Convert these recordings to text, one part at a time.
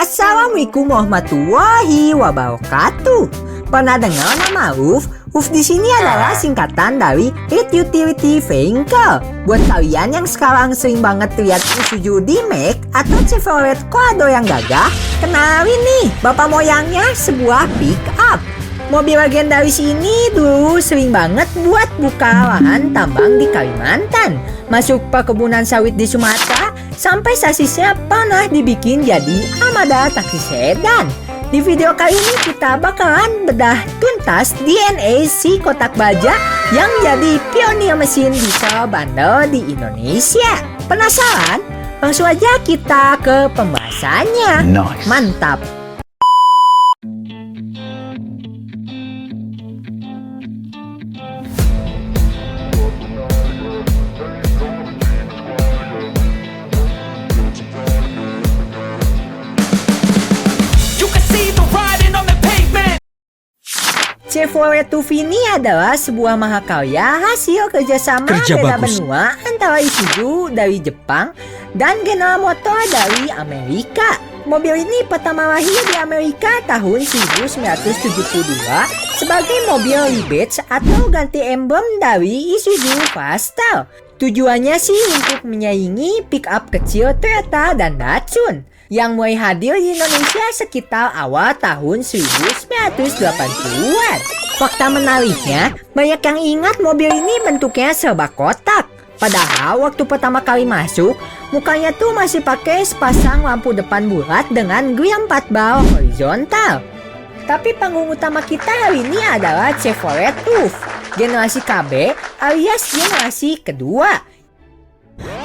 Assalamualaikum warahmatullahi wabarakatuh. Pernah dengar nama UF? UF di sini adalah singkatan dari Utility Vehicle. Buat kalian yang sekarang sering banget lihat Isuzu D-Max atau Chevrolet Colorado yang gagah, kenalin nih, bapak moyangnya sebuah pick up. Mobil legendaris ini dulu sering banget buat buka lahan tambang di Kalimantan, masuk perkebunan sawit di Sumatera, sampai sasisnya pernah dibikin jadi armada taksi sedan. Di video kali ini kita bakalan bedah tuntas DNA si kotak baja yang jadi pionir mesin diesel bandel di Indonesia. Penasaran? Langsung aja kita ke pembahasannya. Nice. Mantap! Chevrolet UV ini adalah sebuah mahakarya hasil kerjasama bela benua antara Isuzu dari Jepang dan General Motors dari Amerika. Mobil ini pertama lahir di Amerika tahun 1972 sebagai mobil rebadge atau ganti emblem dari Isuzu Faster. Tujuannya sih untuk menyaingi pick-up kecil Toyota dan Datsun yang mulai hadir di Indonesia sekitar awal tahun 1980-an. Fakta menariknya, banyak yang ingat mobil ini bentuknya serba kotak. Padahal waktu pertama kali masuk, mukanya tuh masih pakai sepasang lampu depan bulat dengan grill 4 bal horizontal. Tapi panggung utama kita hari ini adalah Chevrolet UF, generasi KB alias generasi kedua.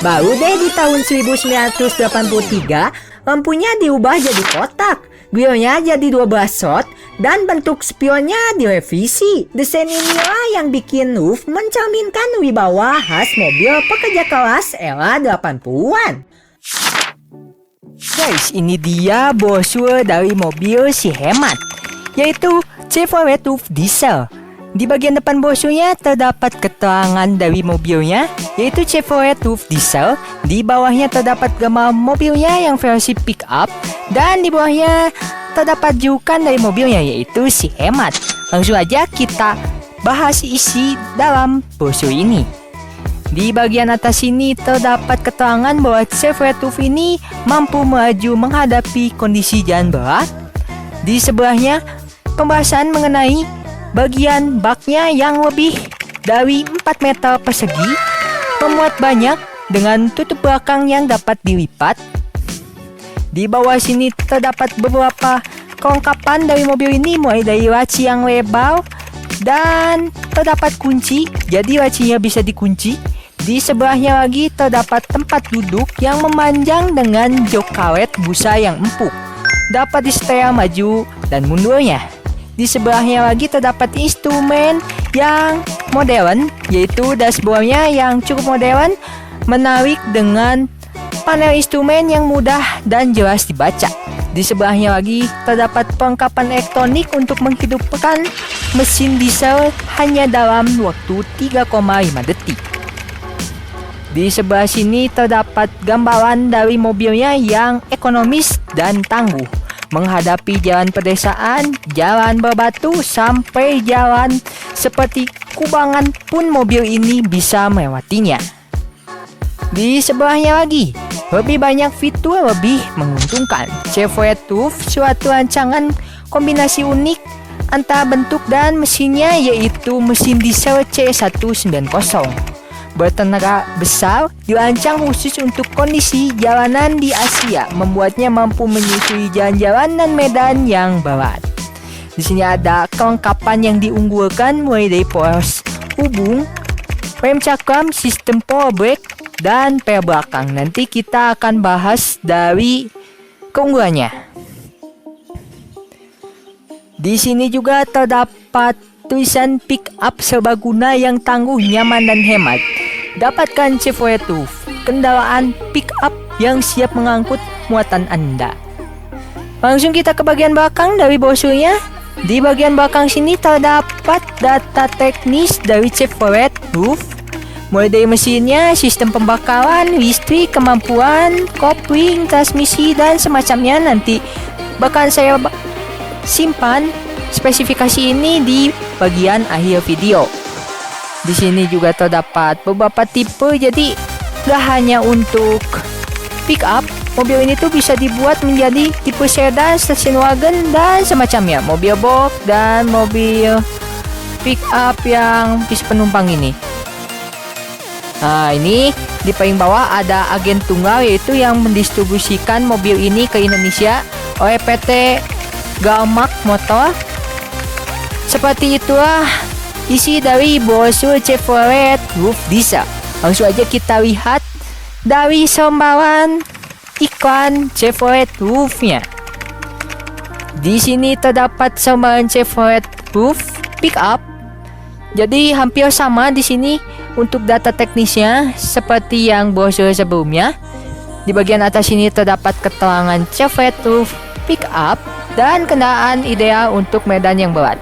Baru deh di tahun 1983, lampunya diubah jadi kotak, grillnya jadi 12 slot, dan bentuk spionnya direvisi. Desain inilah yang bikin UF mencerminkan wibawa khas mobil pekerja kelas era 80-an. Guys, ini dia brosur dari mobil si hemat, yaitu Chevrolet UF Diesel. Di bagian depan brosurnya terdapat keterangan dari mobilnya, yaitu Chevrolet UF Diesel. Di bawahnya terdapat gambar mobilnya yang versi pick up, dan di bawahnya terdapat julukan dari mobilnya, yaitu si hemat. Langsung aja kita bahas isi dalam brosur ini. Di bagian atas ini terdapat keterangan bahwa Chevrolet UF ini mampu melaju menghadapi kondisi jalan berat. Di sebelahnya pembahasan mengenai bagian baknya yang lebih dari 4 meter persegi, memuat banyak dengan tutup belakang yang dapat dilipat. Di bawah sini terdapat beberapa kelengkapan dari mobil ini, mulai dari laci yang lebar dan terdapat kunci, jadi lacinya bisa dikunci. Di sebelahnya lagi terdapat tempat duduk yang memanjang dengan jok karet busa yang empuk, dapat disetel maju dan mundurnya. Di sebelahnya lagi terdapat instrumen yang modern, yaitu dashboardnya yang cukup modern, menarik dengan panel instrumen yang mudah dan jelas dibaca. Di sebelahnya lagi terdapat perlengkapan elektronik untuk menghidupkan mesin diesel hanya dalam waktu 3,5 detik. Di sebelah sini terdapat gambaran dari mobilnya yang ekonomis dan tangguh menghadapi jalan pedesaan, jalan berbatu, sampai jalan seperti kubangan pun mobil ini bisa melewatinya. Di sebelahnya lagi, lebih banyak fitur lebih menguntungkan. Chevrolet UF suatu rancangan kombinasi unik antara bentuk dan mesinnya, yaitu mesin diesel C190. Bertenaga besar, dirancang khusus untuk kondisi jalanan di Asia, membuatnya mampu menyusui jalan-jalan dan medan yang berat. Di sini ada kelengkapan yang diunggulkan, mulai dari poros hubung, rem cakram, sistem power brake, dan pel belakang. Nanti kita akan bahas dari keunggulannya. Di sini juga terdapat tulisan pick up serbaguna yang tangguh, nyaman, dan hemat. Dapatkan Chevrolet UF, kendaraan pick up yang siap mengangkut muatan Anda. Langsung kita ke bagian belakang dari brosurnya. Di bagian belakang sini terdapat data teknis dari Chevrolet UF, Mulai dari mesinnya, sistem pembakaran, listrik, kemampuan, kopling, transmisi, dan semacamnya. Nanti bakal saya simpan spesifikasi ini di bagian akhir video. Di sini juga terdapat beberapa tipe, jadi gak hanya untuk pick up, mobil ini tuh bisa dibuat menjadi tipe sedan, station wagon, dan semacamnya. Mobil box dan mobil pick up yang bis penumpang ini. Nah, ini di paling bawah ada agen tunggal, yaitu yang mendistribusikan mobil ini ke Indonesia oleh PT Galmak Motor. Seperti itulah isi dari brosur Chevrolet Roof Diesel. Langsung aja kita lihat dari selembaran iklan Chevrolet Roof-nya. Di sini terdapat selembaran Chevrolet Roof Pickup. Jadi hampir sama di sini untuk data teknisnya seperti yang brosur sebelumnya. Di bagian atas ini terdapat keterangan Chevrolet Roof Pickup dan kendaraan ideal untuk medan yang berat.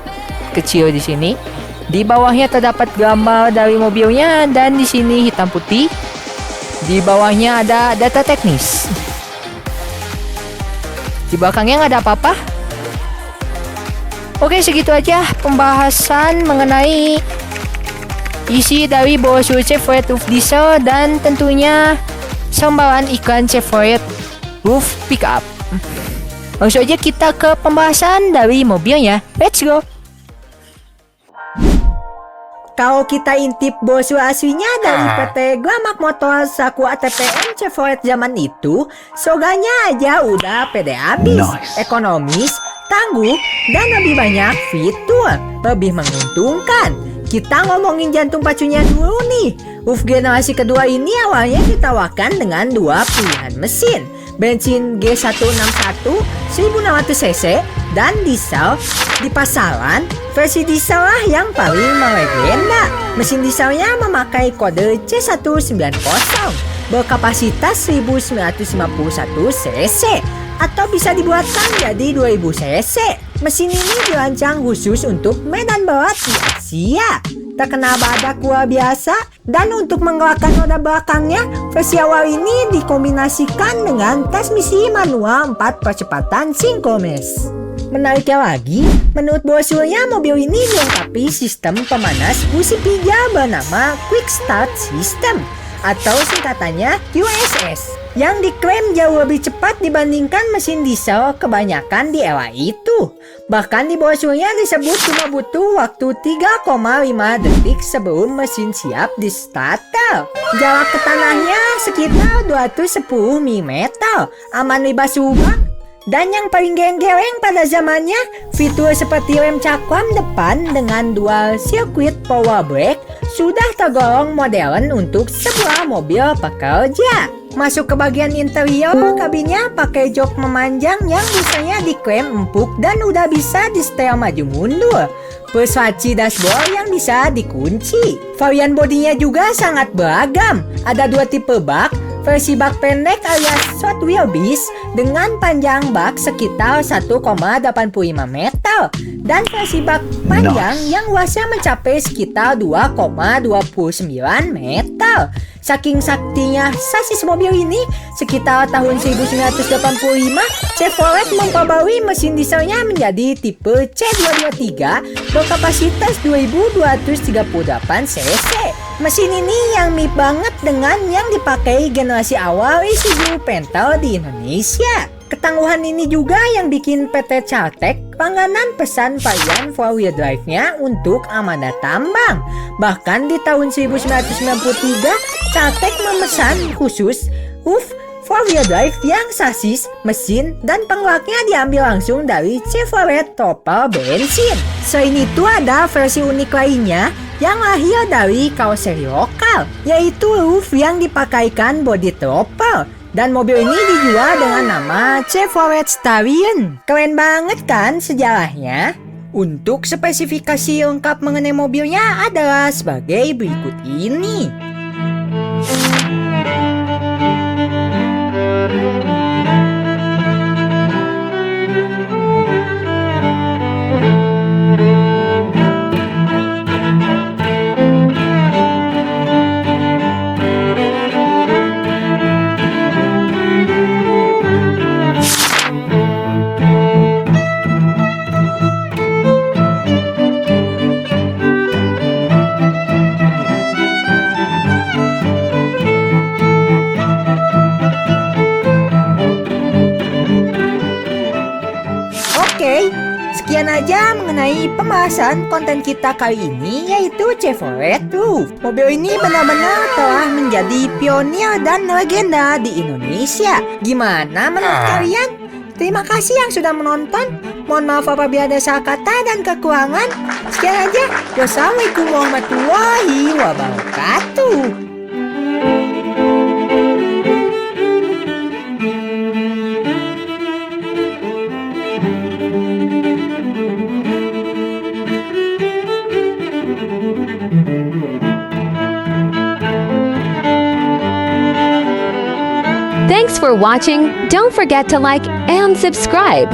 Kecil di sini. Di bawahnya terdapat gambar dari mobilnya dan di sini hitam putih. Di bawahnya ada data teknis. Di belakangnya nggak ada apa-apa. Oke, segitu aja pembahasan mengenai isi dari brosur Chevrolet Roof Diesel dan tentunya selembaran iklan Chevrolet Roof Pickup. Langsung aja kita ke pembahasan dari mobilnya. Let's go! Kalau kita intip brosur aslinya dari PT Galmak Motor Saku ATPM Chevrolet zaman itu, slogannya aja udah pede abis, ekonomis, tangguh, dan lebih banyak fitur, lebih menguntungkan. Kita ngomongin jantung pacunya dulu nih. Roof generasi kedua ini awalnya ditawarkan dengan dua pilihan mesin, bensin G161 1600 cc dan diesel. Di pasaran, versi diesel lah yang paling melegenda. Mesin dieselnya memakai kode C190 berkapasitas 1951 cc atau bisa dibuatkan jadi 2000 cc. Mesin ini dirancang khusus untuk medan berat di Asia. Terkena badak luar biasa, dan untuk menggerakkan roda belakangnya, versi awal ini dikombinasikan dengan transmisi manual 4 percepatan sinkronis. Menariknya lagi, menurut brosurnya mobil ini dilengkapi sistem pemanas busi pija bernama Quick Start System atau singkatannya QSS yang diklaim jauh lebih cepat dibandingkan mesin diesel kebanyakan di era itu. Bahkan di brosurnya disebut cuma butuh waktu 3,5 detik sebelum mesin siap di starter. Jarak ke tanahnya sekitar 210 mm, aman bebas lubang. Dan yang paling geleng-geleng pada zamannya, fitur seperti rem cakram depan dengan dual circuit power brake sudah tergolong modern untuk sebuah mobil pekerja. Masuk ke bagian interior, kabinnya pakai jok memanjang yang bisanya diklaim empuk dan udah bisa di setel maju mundur. Plus faci dashboard yang bisa dikunci. Varian bodinya juga sangat beragam. Ada dua tipe bak, versi bak pendek alias short wheelbase dengan panjang bak sekitar 1,85 meter dan versi bak panjang yang luasnya mencapai sekitar 2,29 meter. Saking saktinya sasis mobil ini, sekitar tahun 1985 Chevrolet memperbarui mesin dieselnya menjadi tipe C223 berkapasitas 2238 cc. Mesin ini yang mirip banget dengan yang dipakai generasi awal Isuzu Panther di Indonesia. Ketangguhan ini juga yang bikin PT Caltech langganan pesan varian 4-wheel drive-nya untuk armada tambang. Bahkan di tahun 1993, Caltech memesan khusus roof 4-wheel drive yang sasis, mesin, dan penggeraknya diambil langsung dari Chevrolet Tropper bensin. Selain itu ada versi unik lainnya yang lahir dari karoseri lokal, yaitu roof yang dipakaikan bodi Tropper. Dan mobil ini dijual dengan nama Chevrolet Stallion. Keren banget kan sejarahnya? Untuk spesifikasi lengkap mengenai mobilnya adalah sebagai berikut ini. Sekian aja mengenai pembahasan konten kita kali ini, yaitu Chevrolet Roof. Mobil ini benar-benar telah menjadi pionir dan legenda di Indonesia. Gimana menurut kalian? Terima kasih yang sudah menonton. Mohon maaf apabila ada salah kata dan kekurangan. Sekian aja. Wassalamualaikum warahmatullahi wabarakatuh. Thanks for watching. Don't forget to like and subscribe.